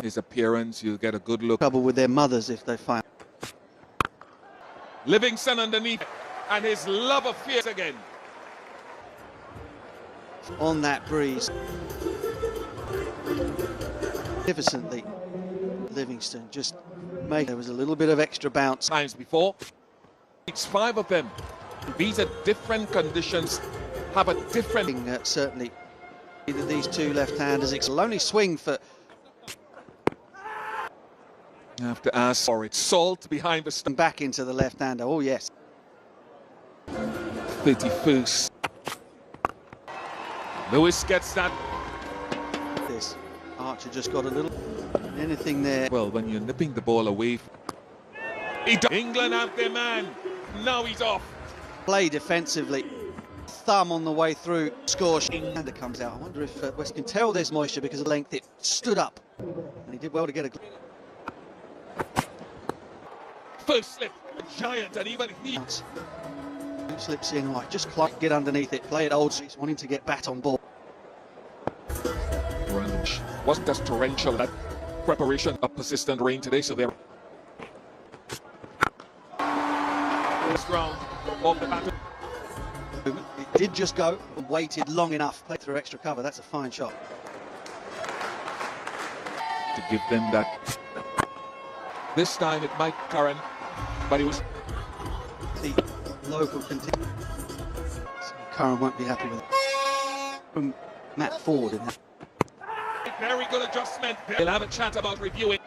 his appearance, you'll get a good look. Trouble with their mothers if they find. Livingston underneath, and his love affair again. On that breeze. Magnificently, Livingston just made. There was a little bit of extra bounce. Times before, it's 5 of them. These are different conditions, have a different. Certainly, either these two left-handers. It'll only swing for. You have to ask for it. Salt behind the stump. Back into the left-hander. Oh yes. 31st. Lewis gets that. This Archer just got a little. Anything there. Well, when you're nipping the ball away. England have their man. Now he's off. Play defensively. Thumb on the way through. Score. And it comes out. I wonder if West can tell there's moisture because of length. It stood up. And he did well to get a. First slip. A giant, and even he. Slips in. Right, just get underneath it. Play it old. He's wanting to get bat on ball. Wasn't as torrential that preparation of persistent rain today, so they're ground off the bat. It did just go and waited long enough. Played through extra cover. That's a fine shot. To give them that. This time it might Curran, but it was the local contingent. Curran won't be happy with it. From Matt Ford in that. Very good adjustment. They'll have a chat about reviewing.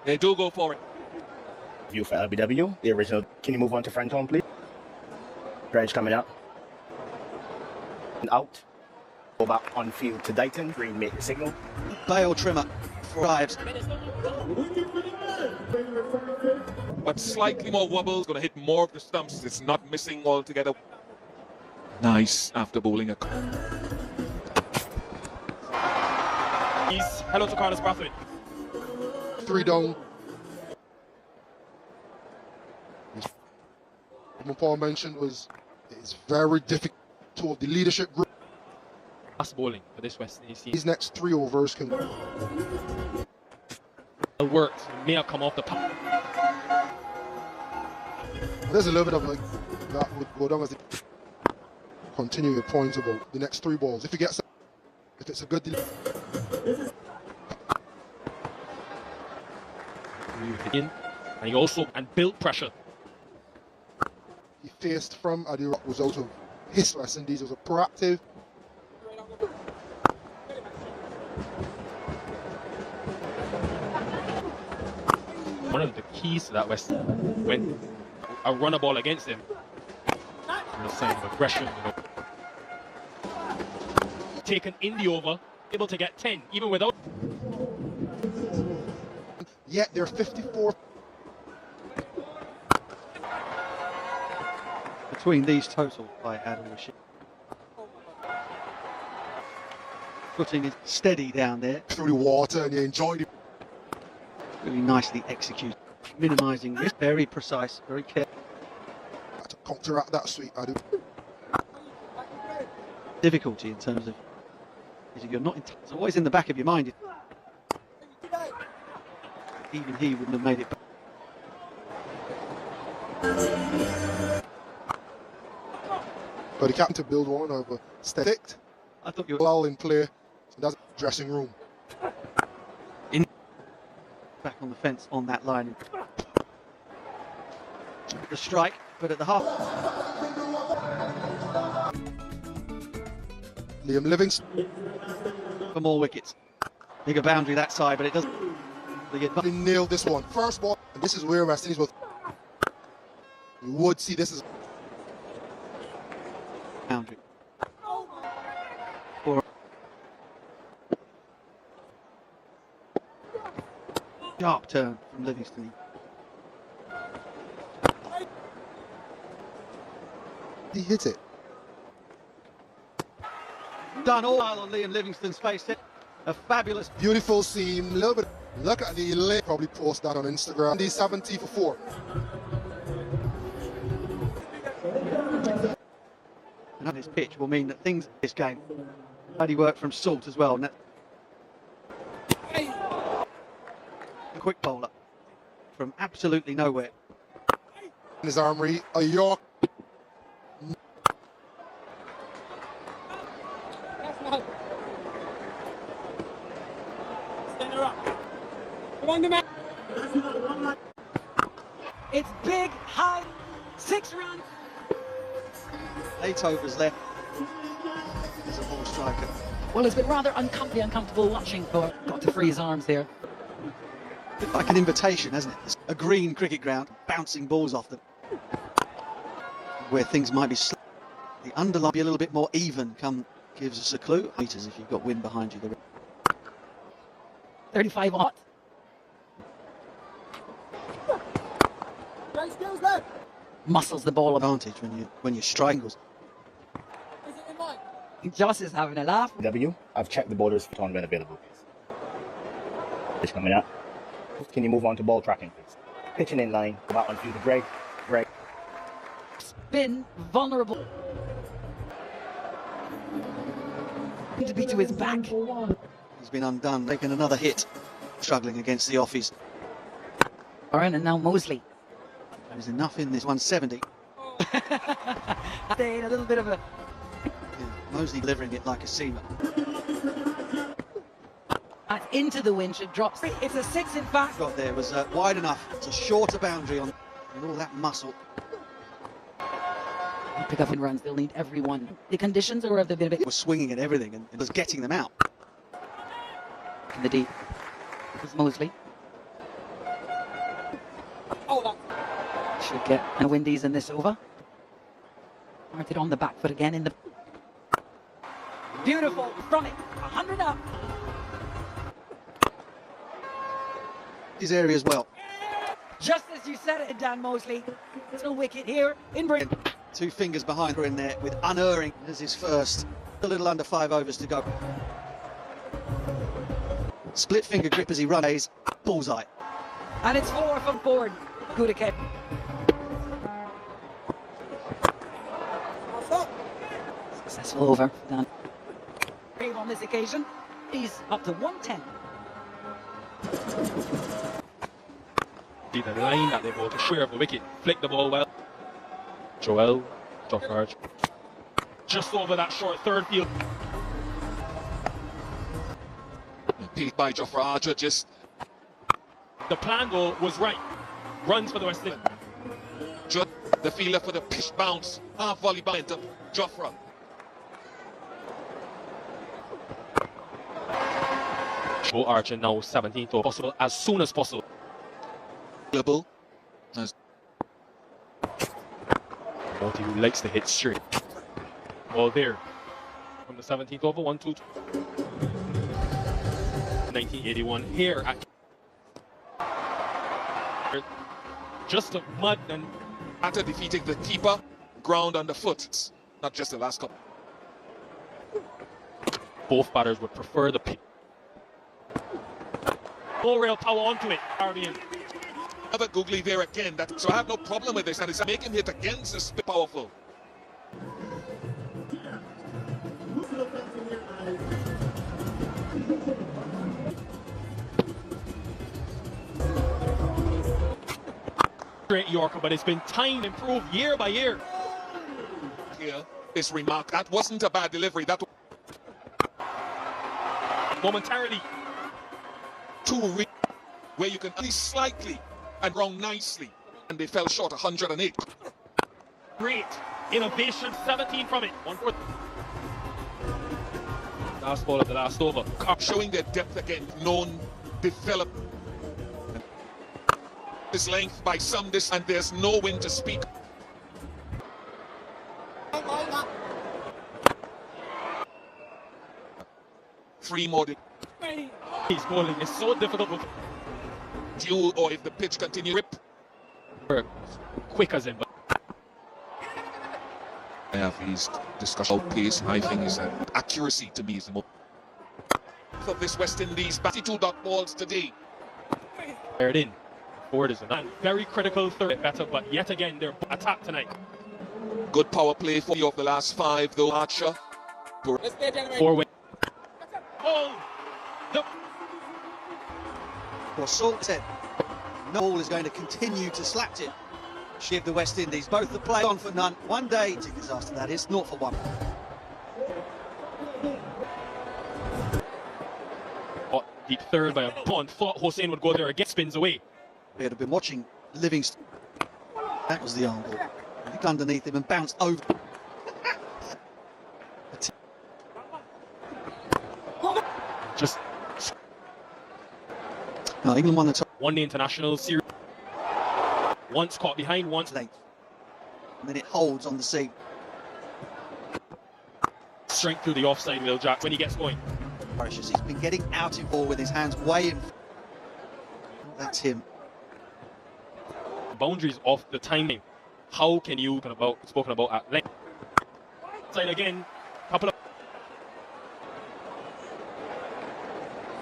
They do go for it. View for LBW, the original. Can you move on to front home, please? Dredge coming up. And out. Go back on field to Dighton. Green make the signal. Bale trimmer drives. But slightly more wobbles. Going to hit more of the stumps. It's not missing altogether. Nice after bowling a. Hello to Carlos Brathwaite. 3 down. What Paul mentioned was it's very difficult to hold the leadership group. Fast bowling for this West Indies team. These next 3 overs can work. May have come off the top. There's a little bit of like that would go down as they continue your points about the next 3 balls. If he gets, if it's a good deal. In, and he also built pressure. He faced from Adirok was out of his West Indies. It was a proactive. One of the keys to that West when a runner ball against him. The sign of aggression. Taken in the over, able to get 10 even without. Yet they're 54. Between these total by Adil Rashid. Putting it steady down there. Through the water and you enjoyed it. Really nicely executed. Minimising risk. Very precise, very careful. To counteract that sweet Adil. Difficulty in terms of if you're not it's always in the back of your mind. Even he wouldn't have made it back. But the captain to build one over stick. I thought you were lull in play. So that's dressing room. Back on the fence on that line. The strike, but at the half. Liam Livingston. For more wickets. Bigger boundary that side, but it doesn't. They nailed this one. First ball, and this is where West Indies will. You would see this as boundary. Sharp turn from Livingston. He hit it. Done all on Liam Livingston's face. A fabulous, beautiful seam. A little bit. Look at the late. Probably post that on Instagram. The 70 for 4. And on this pitch will mean that things in this game. Bloody work from Salt as well. quick bowler from absolutely nowhere. In his armory, a York. It's big, high, 6 runs. 8 overs left. He's a ball striker. Well, it's been rather uncomfortable watching. Oh, got to free his arms there. Bit like an invitation, hasn't it? It's a green cricket ground, bouncing balls off them. Where things might be the underline be a little bit more even gives us a clue. Meters if you've got wind behind you. 35 odd. Muscles the ball. Advantage when you strangles. Joss is having a laugh. W, I've checked the bowler's on when available. Pitch coming out. Can you move on to ball tracking, please? Pitching in line, about on field to Greg. Spin, vulnerable. To be to his back. He's been undone, taking another hit, struggling against the offies. Aaron and now Mosley. There's enough in this 170. Staying a little bit of a... Yeah, Mosley delivering it like a seamer. That's into the wind, it drops. It's a 6 in fact. Got there was wide enough. It's a shorter boundary on and all that muscle. Pick up in runs, they'll need everyone. The conditions, or have they been a bit... Was swinging at everything and was getting them out. In the deep. It's Mosley. Should get a Windies in this over. Started on the back foot again in the... Beautiful, from it, 100 up. His area as well. Just as you said it, Dan Mosley. There's no wicket here in Britain. 2 fingers behind her in there with unerring as his first. A little under 5 overs to go. Split finger grip as he runs. Bullseye. And it's 4 from forward. Good again. Successful over. Dan. Brave on this occasion. He's up to 110. See the line that they go to share of the wicket. Flick the ball well. Joel, Joffrey, just over that short third field. Beat by Joffrey Archer, just The plan though was right. Runs for the West Indies. the fielder for the pitch bounce. Half volley by into Joffrey. Joe Archer now 17th or possible as soon as possible. As Monty who likes to hit straight. Ball there. From the 17th over 1-2. 1981 here at just a mud and after defeating the keeper, ground underfoot. It's not just the last couple. both batters would prefer the pitch. Full rail power onto it, Caribbean. Another googly there again. So I have no problem with this, and it's making hit against the spin powerful. Great Yorker, but it's been time improved year by year. Here, this remark, that wasn't a bad delivery. That Momentarily. Where you can only slightly and wrong nicely, and they fell short 108. Great innovation, 17 from it. 1-4. Last ball of the last over. Showing their depth again, known, developed. This length by some distance, and there's no wind to speak. Three more. He's bowling is so difficult with Duel, or if the pitch continues, rip. Quick as him. I have his discussion pace. I think is accuracy to me is the most of this West Indies 52 dot balls today. Aired in. Ford is a very critical third better, but yet again they're attacked tonight. Good power play for you of the last 5 though, Archer. 4-way. Oh, the Well, Salt said No ball is going to continue to slap it. Shiv the West Indies, both the play on for none. One day to disaster, that is, 0 for 1. Deep third by a bunt. Thought Hossein would go there again. Spins away. We had been watching Livingston. That was the arm ball. Nicked underneath him and bounced over. Just No, England won the top one-day international series. Once caught behind, once length. And then it holds on the seam. strength through the offside, Will Jack, when he gets going. He's been getting out in ball with his hands way in. That's him. Boundaries of the timing. How can you, spoken about at length. Side again, couple of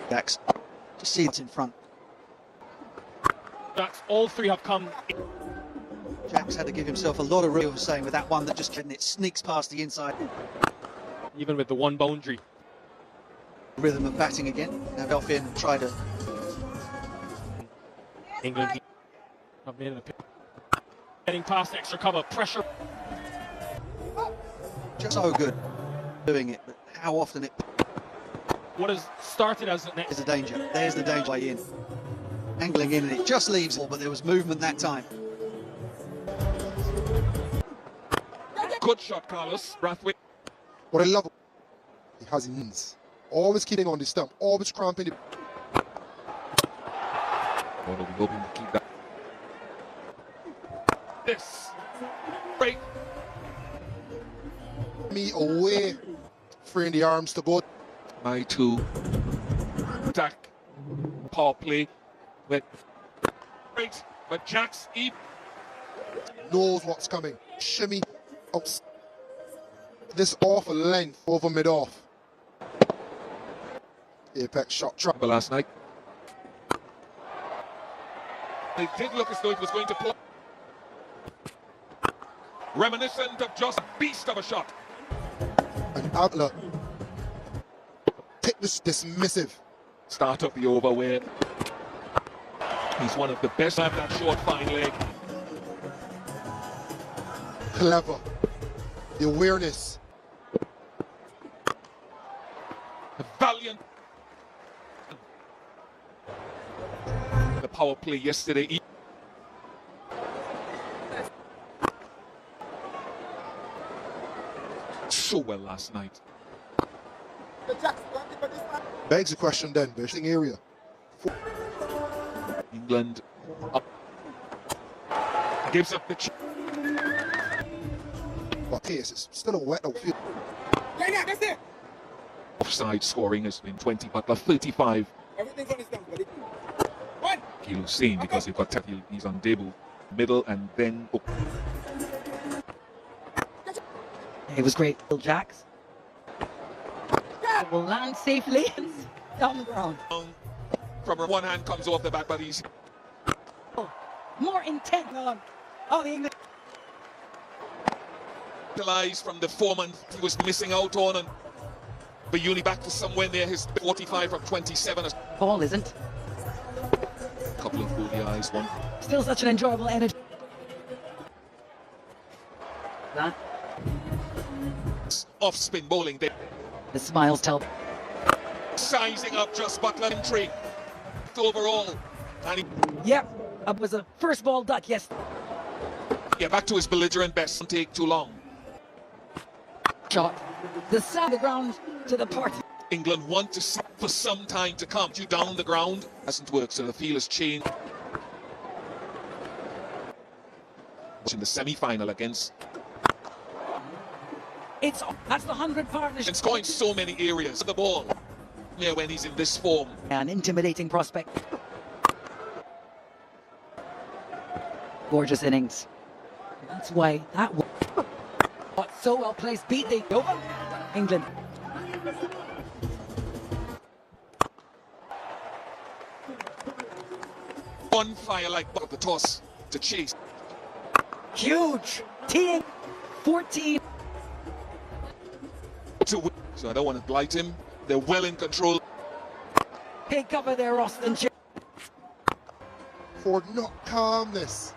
Jacks. Just see it's in front. Jacks, all three have come. Jacks had to give himself a lot of room, saying with that one that just couldn't, it sneaks past the inside. Even with the one boundary. Rhythm of batting again. Now Delphin try to. England have made a getting past extra cover, pressure. Just so good doing it, but how often it What has started as an is the danger. There's the danger way in. Angling in and it just leaves all, but there was movement that time. Good shot, Carlos. Brathwaite. What I love, he has knees. Always keeping on the stump, always cramping it. What are we hoping to keep that? This break. Me away, freeing the arms to go. My two. Attack. Power play. With great. But Jacks Knows what's coming. Shimmy up. This awful length over mid-off. Apex shot trap. last night. It did look as though it was going to play. Reminiscent of just a beast of a shot. And Adler take this dismissive. Start of the over where he's one of the best at that short fine leg. Clever. The awareness. A valiant. The power play yesterday. So well last night. Begs the question then, betting area. England up. Gives up the But pace is still a wet outfield. offside scoring has been 20, but the 35. Everything's on his thumbs, buddy. He'll see because you've got Tefil, he's on Dable, middle, and then It was great. Will Jacks will land safely down the ground. from her one hand comes off the back, but he's More intent on all the English. realized from the 4 months he was missing out on, and Bayuni back to somewhere near his 45 from 27. Ball isn't. A couple of googly eyes, one. Still such an enjoyable energy. That Off spin bowling, they the smiles tell. sizing up just Butler entry overall, and he, Yep, that was a first ball duck. Yes, yeah, back to his belligerent best. Don't take too long. shot. The side of the ground to the party. England want to see for some time to come. You down the ground hasn't worked, so the feel has changed. In the semi-final against, That's the 100 partnership. it's going so many areas of the ball. Yeah, when he's in this form, An intimidating prospect. Gorgeous innings. That's why that was so well placed. Beat the over England. on fire like the toss to chase. Huge. Teeing 14. To win. So I don't want to blight him. They're well in control. Take cover there, Austin. for not calmness.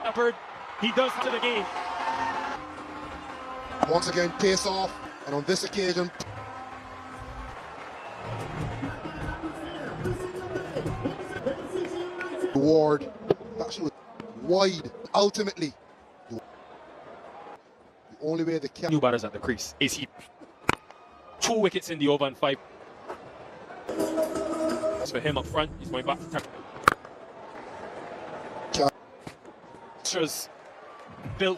Shepard, he does to the game. Once again, pace off, and on this occasion, Ward, that shot was wide. Ultimately, the only way the New batters at the crease. Is he 2 wickets in the over and 5? As for him up front, he's going back to tackle. Built